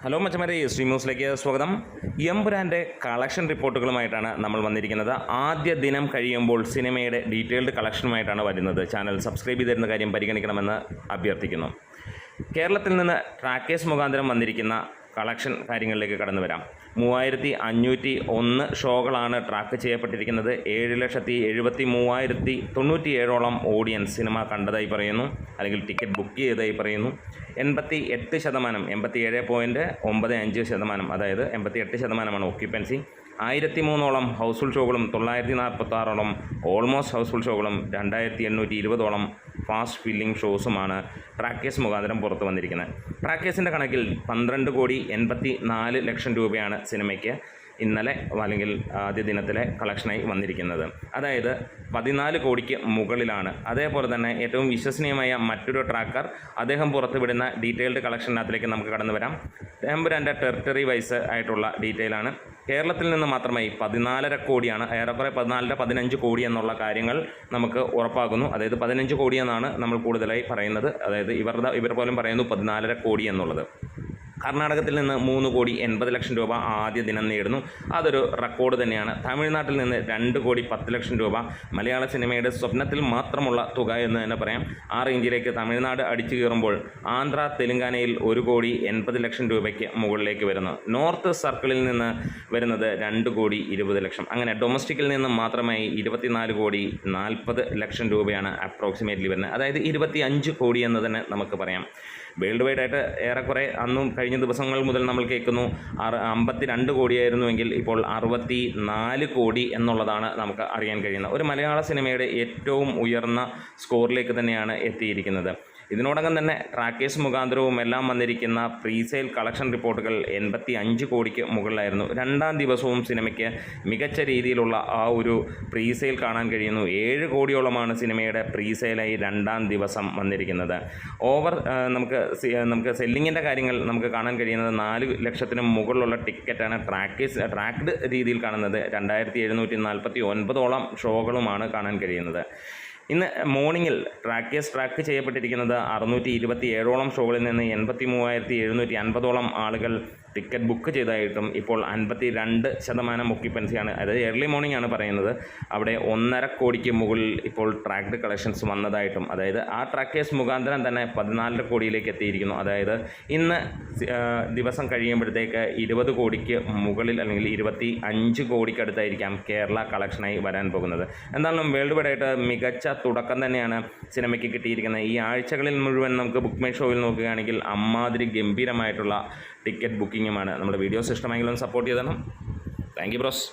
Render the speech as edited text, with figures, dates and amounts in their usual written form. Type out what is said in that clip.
Hello മച്ചമാരെ, stream ന്യൂസിലേക്ക് സ്വാഗതം. എമ്പുരാൻ്റെ collection റിപ്പോർട്ടുകളുമായിട്ടാണ് നമ്മൾ വന്നിരിക്കുന്നത്. ആദ്യ ദിനം കഴിയുമ്പോൾ സിനിമയുടെ ഡീറ്റെയിൽഡ് കളക്ഷനുമായിട്ടാണ് വരുന്നത്. ചാനൽ സബ്സ്ക്രൈബ് ചെയ്തിരുന്ന കാര്യം പരിഗണിക്കണമെന്ന് അഭ്യർത്ഥിക്കുന്നു. കേരളത്തിൽ നിന്ന് ട്രാക്കേഴ്സ് മുഖാന്തരം വന്നിരിക്കുന്ന കളക്ഷൻ കാര്യങ്ങളിലേക്ക് കടന്നു വരാം. 3501 ഷോകളാണ് ട്രാക്ക് ചെയ്യപ്പെട്ടിരിക്കുന്നത്. 7,73,097 ഓഡിയൻസ് സിനിമ കണ്ടതായി പറയുന്നു, അല്ലെങ്കിൽ ടിക്കറ്റ് ബുക്ക് ചെയ്തതായി പറയുന്നു. 88%, 87.95%, അതായത് 88% ഓക്യുപ്പൻസി. 1003 ഹൗസ്ഫുൾ ഷോകളും 946 ഓൾമോസ്റ്റ് ഹൗസ്ഫുൾ ഷോകളും 2820 ഫാസ്റ്റ് ഫില്ലിംഗ് ഷോസുമാണ് ട്രാക്കേഴ്സ് മുഖാന്തരം പുറത്തു വന്നിരിക്കുന്നത്. ട്രാക്കേഴ്സിൻ്റെ കണക്കിൽ 12,84 ലക്ഷം രൂപയാണ് സിനിമയ്ക്ക് ഇന്നലെ അല്ലെങ്കിൽ ആദ്യ ദിനത്തിലെ കളക്ഷനായി വന്നിരിക്കുന്നത്. അതായത് 14 കോടിക്ക് മുകളിലാണ്. അതേപോലെ തന്നെ ഏറ്റവും വിശ്വസനീയമായ മറ്റൊരു ട്രാക്കർ അദ്ദേഹം പുറത്തുവിടുന്ന ഡീറ്റെയിൽഡ് കളക്ഷനകത്തിലേക്ക് നമുക്ക് കടന്നു വരാം. എമ്പുരാൻ്റെ ടെറിട്ടറി വൈസ് ആയിട്ടുള്ള ഡീറ്റെയിലാണ്. കേരളത്തിൽ നിന്ന് മാത്രമായി 14.5 കോടിയാണ്, ഏറെക്കുറെ 14-15 കോടി എന്നുള്ള കാര്യങ്ങൾ നമുക്ക് ഉറപ്പാകുന്നു. അതായത് 15 കോടി എന്നാണ് നമ്മൾ കൂടുതലായി പറയുന്നത്. അതായത് ഇവർ പോലും പറയുന്നു 14.5 കോടി എന്നുള്ളത്. കർണാടകത്തിൽ നിന്ന് 3,80 ലക്ഷം രൂപ ആദ്യ ദിനം നേടുന്നു. അതൊരു റെക്കോർഡ് തന്നെയാണ്. തമിഴ്നാട്ടിൽ നിന്ന് 2,10 ലക്ഷം രൂപ, മലയാള സിനിമയുടെ സ്വപ്നത്തിൽ മാത്രമുള്ള തുക എന്ന് തന്നെ പറയാം. ആ റേഞ്ചിലേക്ക് തമിഴ്നാട് അടിച്ചു കയറുമ്പോൾ ആന്ധ്ര, തെലുങ്കാനയിൽ 1,80 ലക്ഷം രൂപയ്ക്ക് മുകളിലേക്ക് വരുന്നു. നോർത്ത് സർക്കിളിൽ നിന്ന് വരുന്നത് 2,20 ലക്ഷം. അങ്ങനെ ഡൊമസ്റ്റിക്കിൽ നിന്ന് മാത്രമായി 24,40 ലക്ഷം രൂപയാണ് അപ്രോക്സിമേറ്റ്ലി വരുന്നത്. അതായത് 25 കോടി എന്ന് തന്നെ നമുക്ക് പറയാം. വേൾഡ് വൈഡ് ആയിട്ട് ഏറെക്കുറെ അന്നും കഴിഞ്ഞ ദിവസങ്ങൾ മുതൽ നമ്മൾ കേൾക്കുന്നു 52 കോടിയായിരുന്നുവെങ്കിൽ ഇപ്പോൾ 64 കോടി എന്നുള്ളതാണ് നമുക്ക് അറിയാൻ കഴിയുന്നത്. ഒരു മലയാള സിനിമയുടെ ഏറ്റവും ഉയർന്ന സ്കോറിലേക്ക് തന്നെയാണ് എത്തിയിരിക്കുന്നത്. ഇതിനോടകം തന്നെ ട്രാക്കേഴ്സ് മുഖാന്തരവും എല്ലാം വന്നിരിക്കുന്ന പ്രീസെയിൽ കളക്ഷൻ റിപ്പോർട്ടുകൾ 85 കോടിക്ക് മുകളിലായിരുന്നു. രണ്ടാം ദിവസവും സിനിമയ്ക്ക് മികച്ച രീതിയിലുള്ള ആ ഒരു പ്രീസെയിൽ കാണാൻ കഴിയുന്നു. 7 കോടിയോളമാണ് സിനിമയുടെ പ്രീസെയിലായി രണ്ടാം ദിവസം വന്നിരിക്കുന്നത്. നമുക്ക് സെല്ലിങ്ങിൻ്റെ കാര്യങ്ങൾ നമുക്ക് കാണാൻ കഴിയുന്നത് 4 ലക്ഷത്തിന് മുകളിലുള്ള ടിക്കറ്റാണ് ട്രാക്ക്ഡ് രീതിയിൽ കാണുന്നത്. 2,749 ഷോകളുമാണ് കാണാൻ കഴിയുന്നത്. ഇന്ന് മോർണിംഗിൽ ട്രാക്ക് ചെയ്യപ്പെട്ടിരിക്കുന്നത് 627 ഷോകളിൽ നിന്ന് 83,750 ആളുകൾ ടിക്കറ്റ് ബുക്ക് ചെയ്തതായിട്ടും ഇപ്പോൾ 52% ഒക്യുപ്പൻസിയാണ്. അതായത് ഏർലി മോർണിംഗ് ആണ് പറയുന്നത്. അവിടെ 1.5 കോടിക്ക് മുകളിൽ ഇപ്പോൾ ട്രാക്ക്ഡ് കളക്ഷൻസ് വന്നതായിട്ടും, അതായത് ആ ട്രാക്കേഴ്സ് മുഖാന്തരം തന്നെ 14 കോടിയിലേക്ക് എത്തിയിരിക്കുന്നു. അതായത് ഇന്ന് ദിവസം കഴിയുമ്പോഴത്തേക്ക് 20 കോടിക്ക് മുകളിൽ അല്ലെങ്കിൽ 25 കോടിക്കടുത്തായിരിക്കാം കേരള കളക്ഷനായി വരാൻ പോകുന്നത്. എന്തായാലും വേൾഡ് വൈഡ് ആയിട്ട് മികച്ച തുടക്കം തന്നെയാണ് സിനിമയ്ക്ക് കിട്ടിയിരിക്കുന്നത്. ഈ ആഴ്ചകളിൽ മുഴുവൻ നമുക്ക് ബുക്ക് മൈ ഷോയിൽ നോക്കുകയാണെങ്കിൽ അമ്മാതിരി ഗംഭീരമായിട്ടുള്ള ടിക്കറ്റ് ബുക്കിങ്ങുമാണ്. നമ്മുടെ വീഡിയോസ് ഇഷ്ടമെങ്കിലും സപ്പോർട്ട് ചെയ്തണം. Thank you bros.